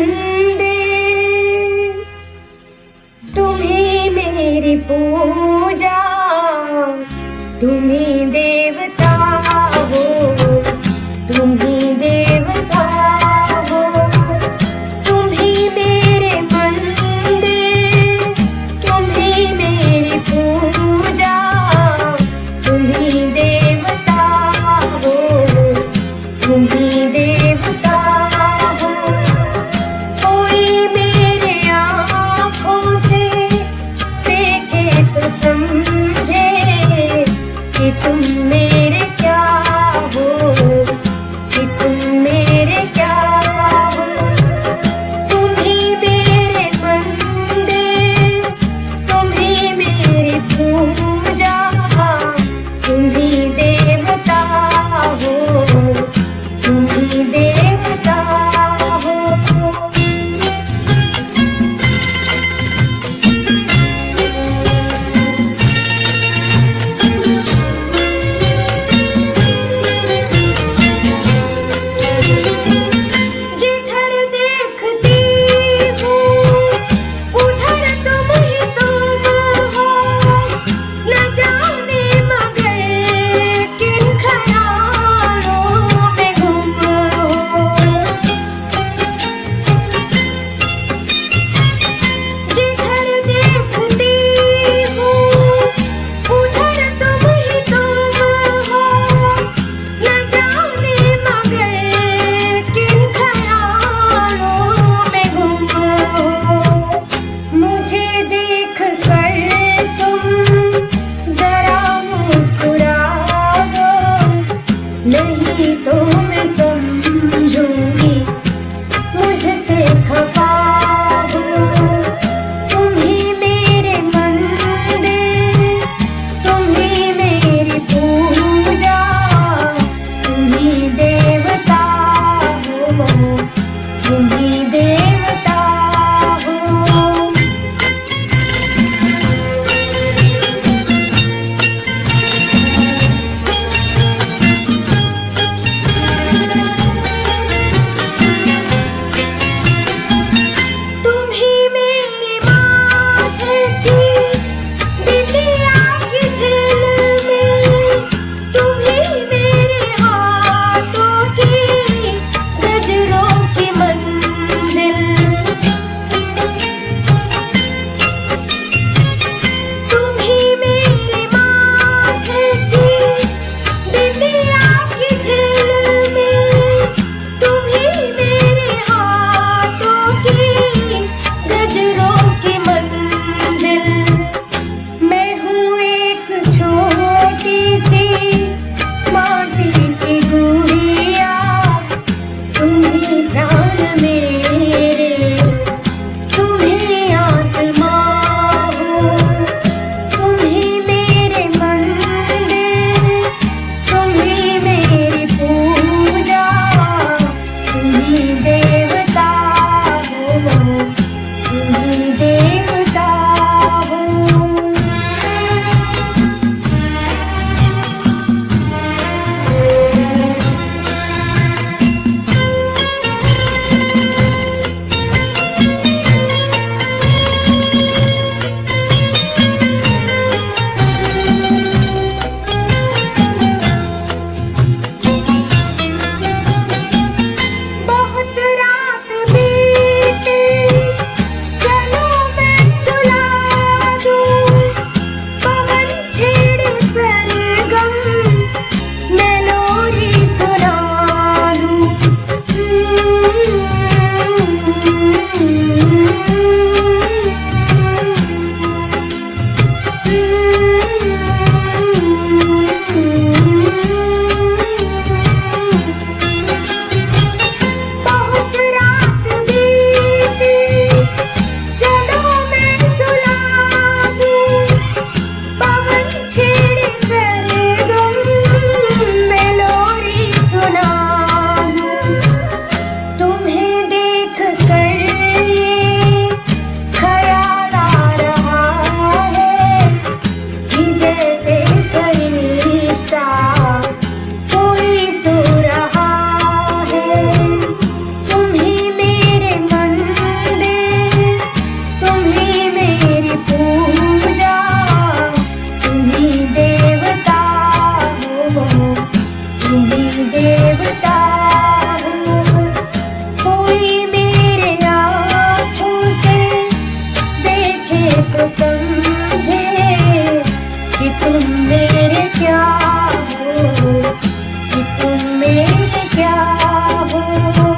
बंदे, तुम्ही मेरी पूजा, तुम्ही देवता हो, तुम्ही देवता हो, तुम्ही मेरे बंदे, तुम्ही मेरी पूजा, तुम्ही देवता हो, तुम्ही देवता हो। कोई मेरे आँखों से देखे तो समझे कि तुम मेरे क्या हो, कि तुम मेरे क्या हो। तुम्ही मेरे बंदे, तुम्ही मेरी पूजा, तुम्ही देवता हो, तुम्ही देवता हो। तुम मेरे क्या हो, कि तुम मेरे क्या हो।